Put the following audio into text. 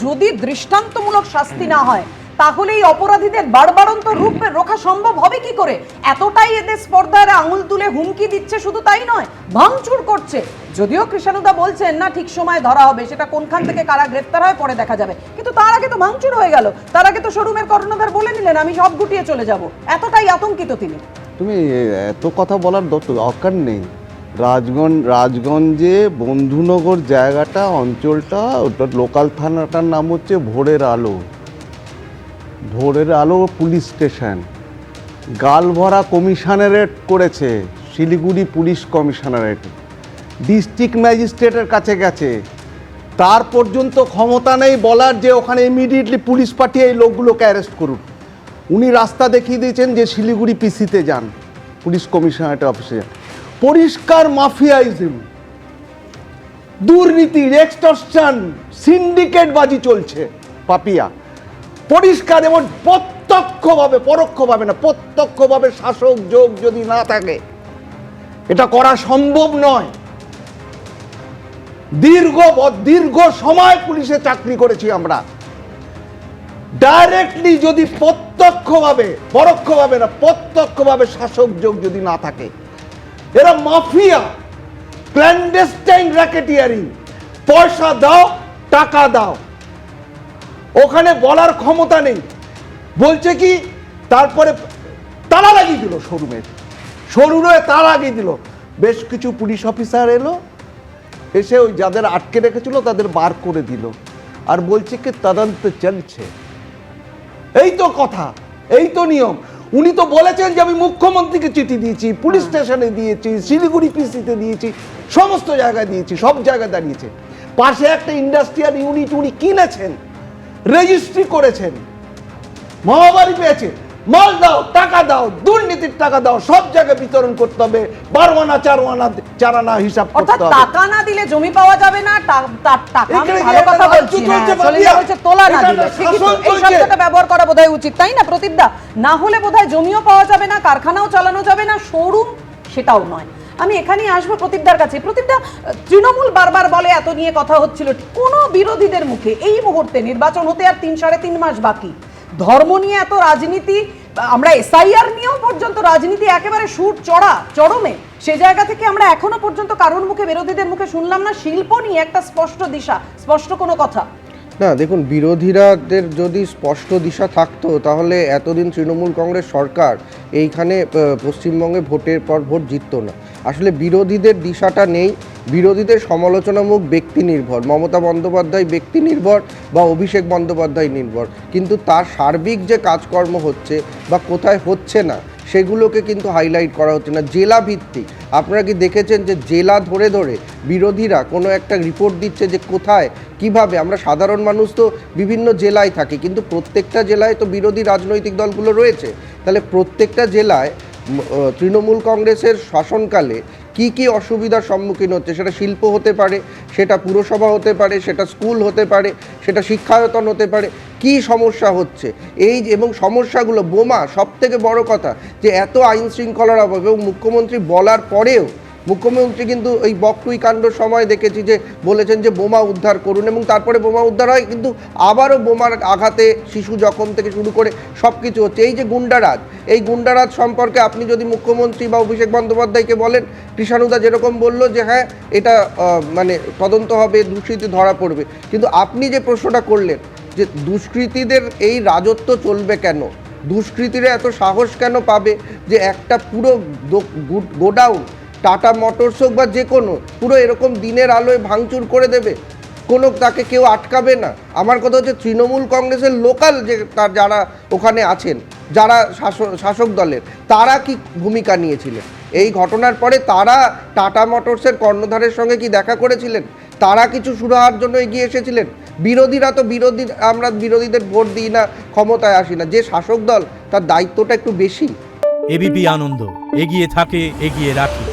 যদি দৃষ্টান্তমূলক শাস্তি না হয় তাহলে এই অপরাধীদের বাড়বাড়ন্ত রূপ রোখা সম্ভব হবে কি করে? এতটাই এদের স্পর্ধার আঙুল তুলে হুমকি দিচ্ছে, শুধু তাই নয় ভাঙচুর করছে। যদিও কৃষাণুদা বলছেন না ঠিক সময় ধরা হবে, সেটা কোনখান থেকে কারা গ্রেফতার হয় পরে দেখা যাবে, কিন্তু তার আগে তো ভাঙচুর হয়ে গেল। তার আগে তো শোরুমের কর্ণধার বলে নিলেন আমি সব গুটিয়ে চলে যাব, এতটাই আতঙ্কিত তিনি। তুমি এত কথা বলার দরকার নেই। রাজগঞ্জে বন্ধুনগর জায়গাটা, অঞ্চলটা, ওটা লোকাল থানাটার নাম হচ্ছে ভোরের আলো। ভোরের আলো পুলিশ স্টেশন গালভরা কমিশনারেট করেছে, শিলিগুড়ি পুলিশ কমিশনারেট, ডিস্ট্রিক্ট ম্যাজিস্ট্রেটের কাছে গেছে। তার পর্যন্ত ক্ষমতা নেই বলার যে ওখানে ইমিডিয়েটলি পুলিশ পাঠিয়ে এই লোকগুলোকে অ্যারেস্ট করুন। উনি রাস্তা দেখিয়ে দিয়েছেন যে শিলিগুড়ি পিসিতে যান, পুলিশ কমিশনারেটের অফিসে যান। পরিষ্কার মাফিয়াইজম, দুর্নীতি, এক্সটর্শন, সিন্ডিকেটবাজি চলছে পাপিয়া পরিষ্কার। এবং প্রত্যক্ষভাবে, পরোক্ষভাবে না, প্রত্যক্ষভাবে শাসক যোগ যদি না থাকে এটা করা সম্ভব নয়। দীর্ঘ সময় পুলিশে চাকরি করেছি আমরা। ডাইরেক্টলি যদি প্রত্যক্ষভাবে, পরোক্ষভাবে না, প্রত্যক্ষভাবে শাসক যোগ যদি না থাকে, এরা মাফিয়া, ক্ল্যান্ডেস্টাইন র্যাকেটিয়ারিং, পয়সা দাও টাকা দাও, ওখানে বলার ক্ষমতা নেই। বলছে কি তারপরে তালা লাগিয়ে দিল, শোরুমে তালা লাগিয়ে দিল। বেশ কিছু পুলিশ অফিসার এলো, এসে ওই যাদের আটকে রেখেছিল তাদের বার করে দিল, আর বলছে কি তদন্ত চলছে। এই তো কথা, এই তো নিয়ম। উনি তো বলেছেন যে আমি মুখ্যমন্ত্রীকে চিঠি দিয়েছি, পুলিশ স্টেশনে দিয়েছি, শিলিগুড়ি পিসিতে দিয়েছি, সমস্ত জায়গায় দিয়েছি, সব জায়গায় দাঁড়িয়েছে। পাশে একটা ইন্ডাস্ট্রিয়াল ইউনিট উনি কিনেছেন, রেজিস্ট্রি করেছেন, মহাবাড়ি পেয়েছে। মাল দাও, টাকা দাও, দুর্নীতির টাকা দাও, সব জায়গায় বিতরণ করতে হবে, 12 আনা 4 আনা হিসাব করতে হবে। টাকা না দিলে জমি পাওয়া যাবে না, টাকা আমি ভালো কথা বলছি, সলিলা বলছে তোলা না দিলে, ঠিকই তো এই শব্দটা ব্যবহার করা বোধহয় উচিত, তাই না প্রদীপদা? না হলে বোধহয় জমিও পাওয়া যাবে না, কারখানাও চালানো যাবে না, শোরুম সেটাও নয়। আমি এখানেই আসবো প্রদীপদার কাছে। প্রদীপদা, তৃণমূল বারবার বলে এত নিয়ে কথা হচ্ছিল, কোন বিরোধীদের মুখে এই মুহূর্তে নির্বাচন হতে আর 3-3.5 মাস বাকি, ধর্ম নিয়ে এত রাজনীতি, আমরা এসআইআর নিয়েও পর্যন্ত রাজনীতি একেবারে সুর চরমে, সে জায়গা থেকে আমরা এখনো পর্যন্ত কারোর মুখে, বিরোধীদের মুখে শুনলাম না শিল্প নিয়ে একটা স্পষ্ট দিশা, স্পষ্ট কোনো কথা। না দেখুন, বিরোধীরাদের যদি স্পষ্ট দিশা থাকতো তাহলে এতদিন তৃণমূল কংগ্রেস সরকার এইখানে পশ্চিমবঙ্গে ভোটের পর ভোট জিততো না। আসলে বিরোধীদের দিশাটা নেই, বিরোধীদের সমালোচনামূলক ব্যক্তি নির্ভর, মমতা বন্দ্যোপাধ্যায় ব্যক্তি নির্ভর বা অভিষেক বন্দ্যোপাধ্যায় নির্ভর, কিন্তু তার সার্বিক যে কাজকর্ম হচ্ছে বা কোথায় হচ্ছে না সেগুলোকে কিন্তু হাইলাইট করা হচ্ছে না। জেলা ভিত্তিক আপনারা কি দেখেছেন যে জেলা ধরে ধরে বিরোধীরা কোনো একটা রিপোর্ট দিচ্ছে যে কোথায় কিভাবে? আমরা সাধারণ মানুষ তো বিভিন্ন জেলায় থাকি, কিন্তু প্রত্যেকটা জেলায় তো বিরোধী রাজনৈতিক দলগুলো রয়েছে। তাহলে প্রত্যেকটা জেলায় তৃণমূল কংগ্রেসের শাসনকালে কি কি অসুবিধার সম্মুখীন হচ্ছে, সেটা শিল্প হতে পারে, সেটা পুরসভা হতে পারে, সেটা স্কুল হতে পারে, সেটা শিক্ষায়তন হতে পারে, কি সমস্যা হচ্ছে এই এবং সমস্যাগুলো বোমা, সবথেকে বড় কথা যে এত আইন শৃঙ্খলার অভাব, এবং মুখ্যমন্ত্রী বলার পরেও মুখ্যমন্ত্রী কিন্তু এই বকটুই কাণ্ডর সময় দেখেছি যে বলেছেন যে বোমা উদ্ধার করুন, এবং তারপরে বোমা উদ্ধার হয়, কিন্তু আবারও বোমার আঘাতে শিশু জখম থেকে শুরু করে সব কিছু হচ্ছে। এই যে গুন্ডারাজ, এই গুন্ডারাজ সম্পর্কে আপনি যদি মুখ্যমন্ত্রী বা অভিষেক বন্দ্যোপাধ্যায়কে বলেন, কৃষাণুদা যেরকম বললো যে হ্যাঁ এটা মানে তদন্ত হবে, দুষ্কৃতী ধরা পড়বে, কিন্তু আপনি যে প্রশ্নটা করলেন যে দুষ্কৃতীদের এই রাজত্ব চলবে কেন, দুষ্কৃতীরা এত সাহস কেন পাবে যে একটা পুরো গোডাউন, টাটা মোটরস হোক বা যে কোনো, পুরো এরকম দিনের আলোয় ভাঙচুর করে দেবে, কোনো তাকে কেউ আটকাবে না? আমার কথা হচ্ছে তৃণমূল কংগ্রেসের লোকাল যে তার যারা ওখানে আছেন, যারা শাসক দলের, তারা কি ভূমিকা নিয়েছিলেন এই ঘটনার পরে? তারা টাটা মোটরসের কর্ণধারের সঙ্গে কি দেখা করেছিলেন? তারা কিছু সুরাহার জন্য এগিয়ে এসেছিলেন? বিরোধীরা তো আমরা বিরোধীদের ভোট দিই না, ক্ষমতায় আসি না। যে শাসক দল, তার দায়িত্বটা একটু বেশি। এবিপি আনন্দ, এগিয়ে থাকে, এগিয়ে রাখে।